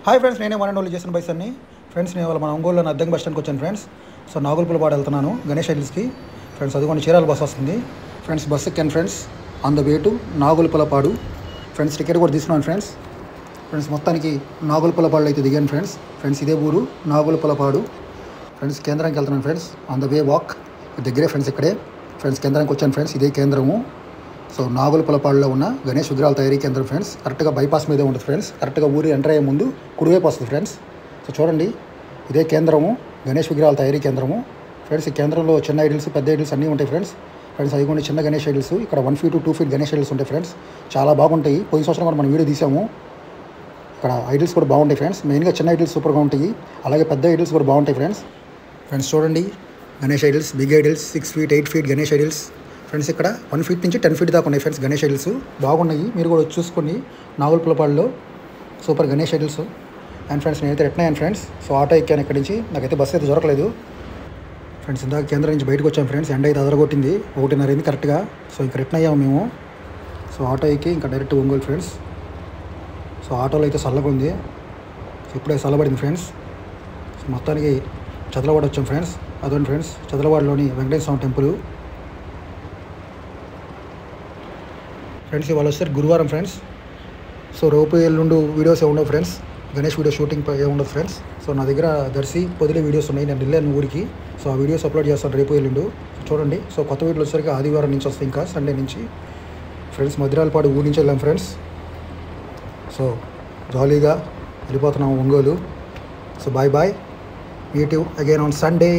Hi friends, నేనే మన వాళ్ళు చేసిన బైసన్ని ఫ్రెండ్స్. నేను మన ఒంగోలులో అద్దెకి బస్ స్టాండ్కి వచ్చాను ఫ్రెండ్స్. సో నాగులపులపాడు వెళ్తున్నాను గణేష్ ఐడిల్స్కి ఫ్రెండ్స్. అదిగోండి చీరాల బస్ వస్తుంది ఫ్రెండ్స్. బస్ ఎక్కాను friends. On the way to Nagulapulapadu friends. Ticket కూడా తీసుకున్నాను ఫ్రెండ్స్. మొత్తానికి నాగులపులపాడులో అయితే దిగాను ఫ్రెండ్స్. ఇదే ఊరు నాగులపులపాడు ఫ్రెండ్స్. కేంద్రానికి వెళ్తున్నాను friends. On the way walk దగ్గరే ఫ్రెండ్స్. ఇక్కడే ఫ్రెండ్స్ కేంద్రానికి వచ్చాను ఫ్రెండ్స్. ఇదే కేంద్రము. సో నాగులపులపాడులో ఉన్న గణేష్ విగ్రహాల తయారీ కేంద్రం ఫ్రెండ్స్. కరెక్ట్గా బైపాస్ మీదే ఉంటుంది ఫ్రెండ్స్. కరెక్ట్గా ఊరి ఎంటర్ అయ్యే ముందు కుడివైపు వస్తుంది ఫ్రెండ్స్. సో చూడండి, ఇదే కేంద్రము, గణేష్ విగ్రహాల తయారీ కేంద్రము ఫ్రెండ్స్. ఈ కేంద్రంలో చిన్న ఐడిల్స్, పెద్ద ఐడిల్స్ అన్నీ ఉంటాయి ఫ్రెండ్స్. అవి కూడా చిన్న గణేష్ ఐడిల్స్. ఇక్కడ 1 feet to 2 feet Ganesh idols ఉంటాయి ఫ్రెండ్స్. చాలా బాగుంటాయి. పోయిన సంవత్సరం కూడా మనం వీడియో తీసాము. ఇక్కడ ఐడిల్స్ కూడా బాగుంటాయి ఫ్రెండ్స్. మెయిన్గా చిన్న ఐడిల్స్ సూపర్గా ఉంటాయి, అలాగే పెద్ద ఐడిల్స్ కూడా బాగుంటాయి ఫ్రెండ్స్. చూడండి, Ganesh idols, big idols, 6 feet 8 feet Ganesh idols friends. ఇక్కడ 1 feet నుంచి 10 feet దాకా ఉన్నాయి ఫ్రెండ్స్ గణేష్ ఐడిల్స్. బాగున్నాయి, మీరు కూడా వచ్చి చూసుకోండి. నాగులపులపాడులో super Ganesh idols. And friends, నేనైతే రిటర్న్ అయ్యాను ఫ్రెండ్స్. సో ఆటో ఎక్కాను ఇక్కడి నుంచి. నాకైతే బస్సు అయితే దొరకలేదు ఫ్రెండ్స్. ఇందాక కేంద్రం నుంచి బయటకు వచ్చాము ఫ్రెండ్స్. ఎండ అయితే అదరగొట్టింది, 1:30 అయింది కరెక్ట్గా. సో ఇంక రిటర్న్ అయ్యాము మేము. సో ఆటో ఎక్కి ఇంకా డైరెక్ట్ ఒంగోలు ఫ్రెండ్స్. సో ఆటోలో అయితే చల్లగా ఉంది. సో ఇప్పుడే చల్లబడింది ఫ్రెండ్స్. సో మొత్తానికి చదలవాడ వచ్చాం ఫ్రెండ్స్. అదొండి ఫ్రెండ్స్, చదలవాడలోని వెంకటేశ్వర స్వామి టెంపుల్ ఫ్రెండ్స్. ఇవాళ వస్తారు గురువారం ఫ్రెండ్స్. సో రేపు ఎల్లుండి వీడియోస్ ఏముండవు ఫ్రెండ్స్. గణేష్ వీడియో షూటింగ్ ఏముండదు ఫ్రెండ్స్. సో నా దగ్గర దర్శి పొదిలే వీడియోస్ ఉన్నాయి. నేను వెళ్ళాను ఊరికి. సో ఆ వీడియోస్ అప్లోడ్ చేస్తాను రేపు ఎల్లుండి. చూడండి. సో కొత్త వీడియోలు వచ్చేసరికి ఆదివారం నుంచి వస్తాయి, ఇంకా సండే నుంచి ఫ్రెండ్స్. మధిరాలపాడు ఊరి నుంచి వెళ్ళాం ఫ్రెండ్స్. సో జాలీగా వెళ్ళిపోతున్నాము Ongole. So bye bye, meet you again on Sunday.